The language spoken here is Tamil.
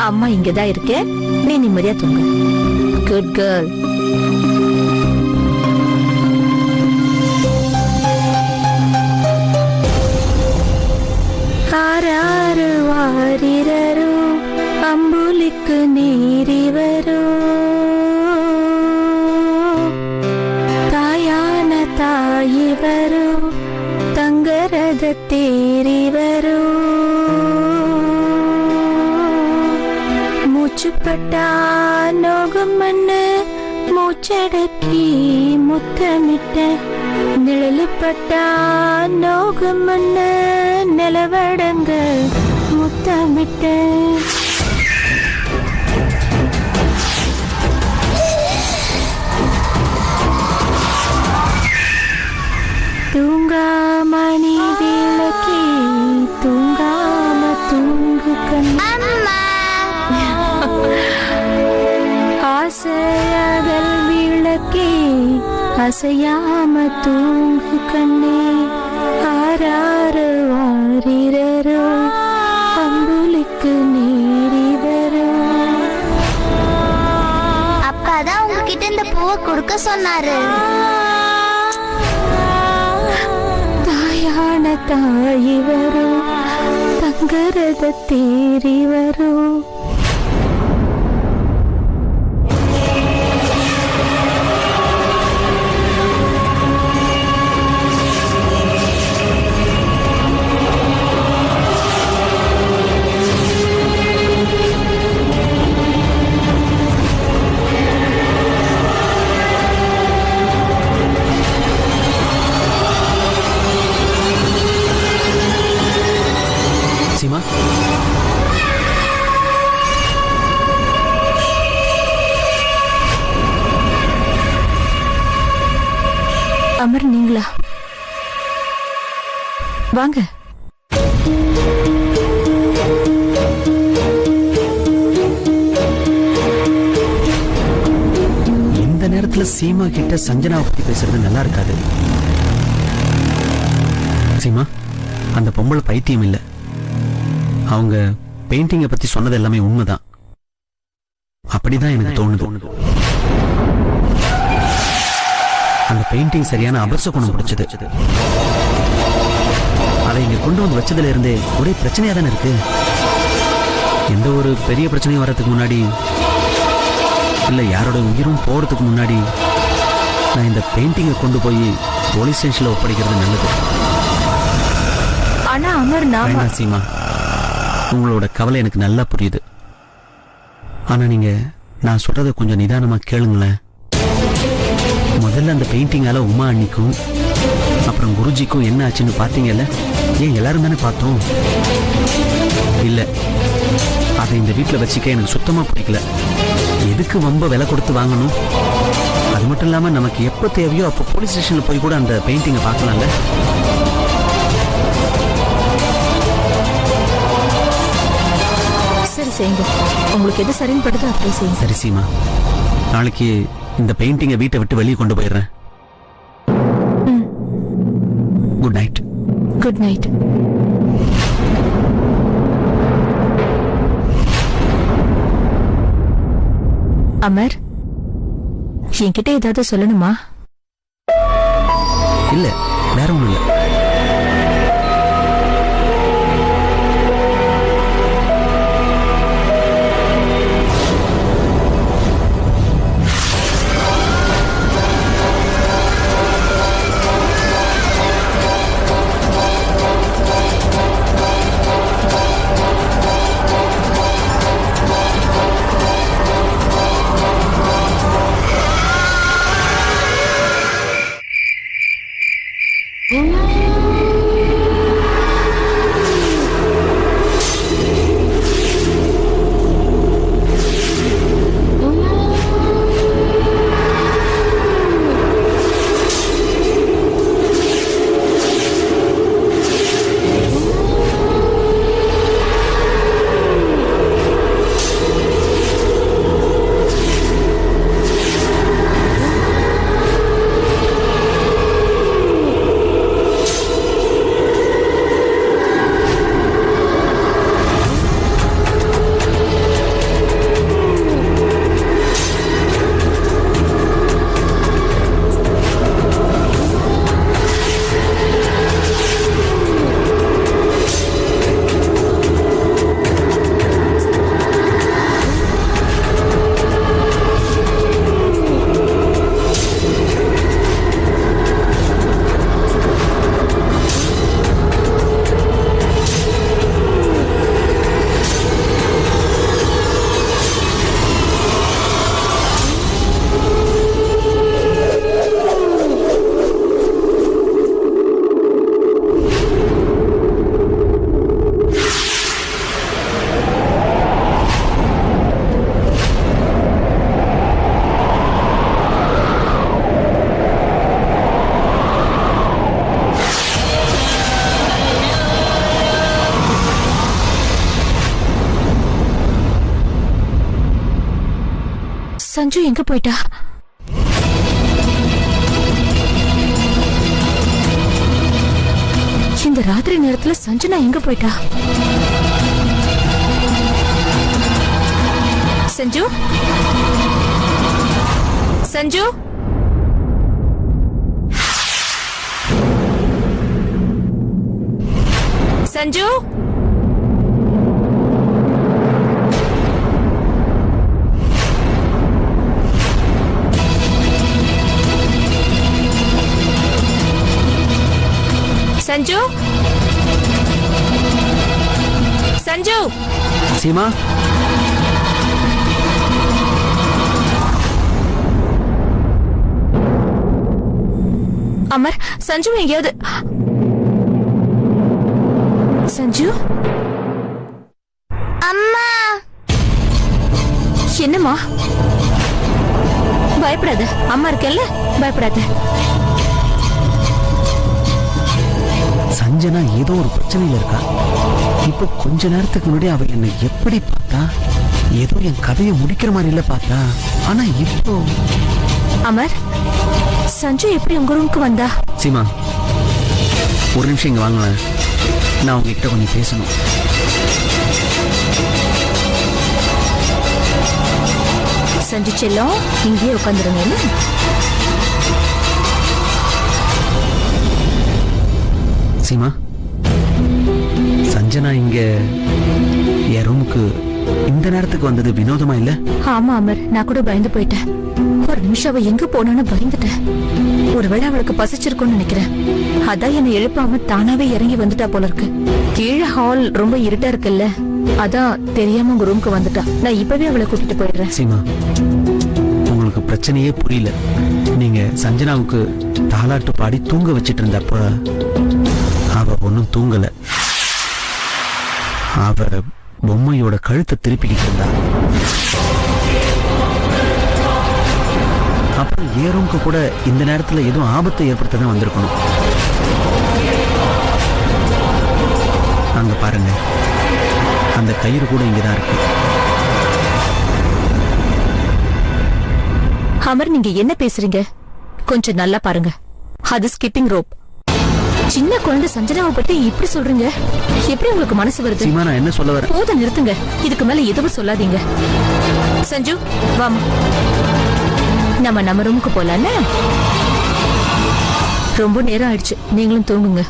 அம்மா இங்கதான் இருக்கேன், நீ நிம்மதியா தூங்கு. Good girl. ஆராரு வாரிரரு அம்புலிக்கு நீரிவரு தாயான தாயிவரு தங்கரத தேரிவரு மூச்சுப்பட்டா நோகும் மண்ணு மூச்சடக்கி முத்தமிட்ட நிழலுப்பட்டா நோகும் மண்ணு நிலவடங்க முத்தமிட்ட தூங்காமணி விளக்கி தூங்காம தூங்கு கண்ணம்மா ஆசையகல் விளக்கி அசையாம தூங்கு கண்ணே ஆராரு வாரிரரோ அம்புலிக்கு நீரிவரோ. அப்பாதான் உங்ககிட்ட இந்த பூவை கொடுக்க சொன்னாரு. தாயான தாயிவரோ தங்கரத தேரிவரோ. சீமா, அமர் நீங்களா? வாங்க. இந்த நேரத்துல சீமா கிட்ட சஞ்சனாவை பத்தி பேசுறது நல்லா இருக்காது. சீமா, அந்த பொம்பளை பைத்தியம் இல்ல. அவங்க பெயிண்டிங்கை பத்தி சொன்னது எல்லாமே உண்மைதான். அப்படிதான் எனக்கு தோணுது. அந்த பெயிண்டிங் சரியான அபச குணம் பிடிச்சது. அதை இங்க கொண்டு வந்து வச்சதுல இருந்தே ஒரே பிரச்சனையா தானே இருக்கு. எந்த ஒரு பெரிய பிரச்சனையும் வர்றதுக்கு முன்னாடி, இல்ல யாரோட உயிரும் போறதுக்கு முன்னாடி நான் இந்த பெயிண்டிங்கை கொண்டு போய் போலீஸ் ஸ்டேஷன்ல ஒப்படைக்கிறது நல்லது. ஆனா அமர், நாம சீமா, உங்களோட கவலை எனக்கு நல்லா புரியுது. ஆனா நீங்க நான் சொல்றத கொஞ்சம் நிதானமா கேளுங்களேன். முதல்ல அந்த பெயிண்டிங்கால உமா அண்ணிக்கும் அப்புறம் குருஜிக்கும் என்ன ஆச்சுன்னு பாத்தீங்கல்ல? ஏன் எல்லாரும் தானே பார்த்தோம்? இல்ல, அதை இந்த வீட்டுல வச்சுக்க எனக்கு சுத்தமா பிடிக்கல. எதுக்கு வம்ப விலை கொடுத்து வாங்கணும்? அது மட்டும் இல்லாம நமக்கு எப்ப தேவையோ அப்போ போலீஸ் ஸ்டேஷன்ல போய் கூட அந்த பெயிண்டிங்கை பார்க்கலாம்ல. சரி செய்யுங்க, உங்களுக்கு எது சரின்னு படுதோ அப்படியே செய்யுங்க. சரி சீமா, நாளைக்கு இந்த பெயிண்டிங்கை வீட்டை விட்டு வெளியே கொண்டு போயிடுறேன். Good night. Good night. Amar, என்கிட்ட ஏதாவது சொல்லணுமா? இல்ல, வேற ஒண்ணும் இல்ல. சஞ்சு எங்க போயிட்டா? இந்த ராத்திரி நேரத்துல சஞ்சனா எங்க போயிட்டா? சஞ்சு, சஞ்சு, சஞ்சு, சஞ்சு, சஞ்சு. சீமா, அமர், சஞ்சு எங்கேயாவது. சஞ்சு, அம்மா. என்னம்மா? பயப்படாத, அம்மா இருக்கேன்ல, பயப்படாத. சஞ்சனா ஏதோ ஒரு பிரச்சனையில இருக்கா. இப்போ கொஞ்ச நேரத்துக்கு முன்னாடி அவ என்னை எப்படி பார்த்தா, ஏதோ என் கதையை முடிக்கிற மாதிரி இல்ல பார்த்தா. ஆனா இப்போ அமர், சஞ்சு எப்படி உங்க ரூமுக்கு வந்தா? சீமா, ஒரு நிமிஷம் இங்க வாங்க, நான் உங்ககிட்ட கொஞ்சம் பேசணும். சஞ்சு செல்லம், இங்கேயே உட்காந்துருங்க. சீமா, சஞ்சனா இங்க என் ரூமுக்கு இந்த நேரத்துக்கு வந்தது வினோதமா இல்ல? ஆமா அமர், நான் கூட பயந்து போயிட்டேன். ஒரு நிமிஷம் அவ எங்க போனான்னு பயந்துட்டேன். ஒருவேளை அவளுக்கு பசிச்சிருக்கும்னு நினைக்கிறேன். அதான் என்னை எழுப்பாம தானாவே இறங்கி வந்துட்டா போல இருக்கு. கீழே ஹால் ரொம்ப இருட்டா இருக்குல்ல, அதான் தெரியாம உங்க ரூமுக்கு வந்துட்டா. நான் இப்பவே அவளை கூட்டிட்டு போயிடுறேன். சீமா, உங்களுக்கு பிரச்சனையே புரியல. நீங்க சஞ்சனாவுக்கு தாலாட்டு பாடி தூங்க வச்சிட்டு இருந்தப்ப அவ ஒன்னும் தூங்கல. அவ பொம்மையோட கழுத்தை திருப்பிக்கிட்டு இருந்தா. அப்புறம் ஏறும்க்கு கூட இந்த நேரத்துல எதுவும் ஆபத்தை ஏற்படுத்ததான் வந்திருக்கணும். அங்க பாருங்க, அந்த கயிறு கூட இங்கதான் இருக்கு. அமர், நீங்க என்ன பேசுறீங்க? கொஞ்சம் நல்லா பாருங்க. அது ஸ்கிப்பிங் ரோப். சின்ன குழந்தை சஞ்சனாவை பத்தி இப்படி சொல்றீங்க? எப்படி உங்களுக்கு மனசு வருது? சீமா, நான் என்ன சொல்ல வரேன்? போதும், நிறுத்துங்க. இதுக்கு மேல எதுவும் சொல்லாதீங்க. சஞ்சு, வாமா, நம்ம ரூமுக்கு போலான்னு. ரொம்ப நேரம் ஆயிடுச்சு, நீங்களும் தூங்குங்க.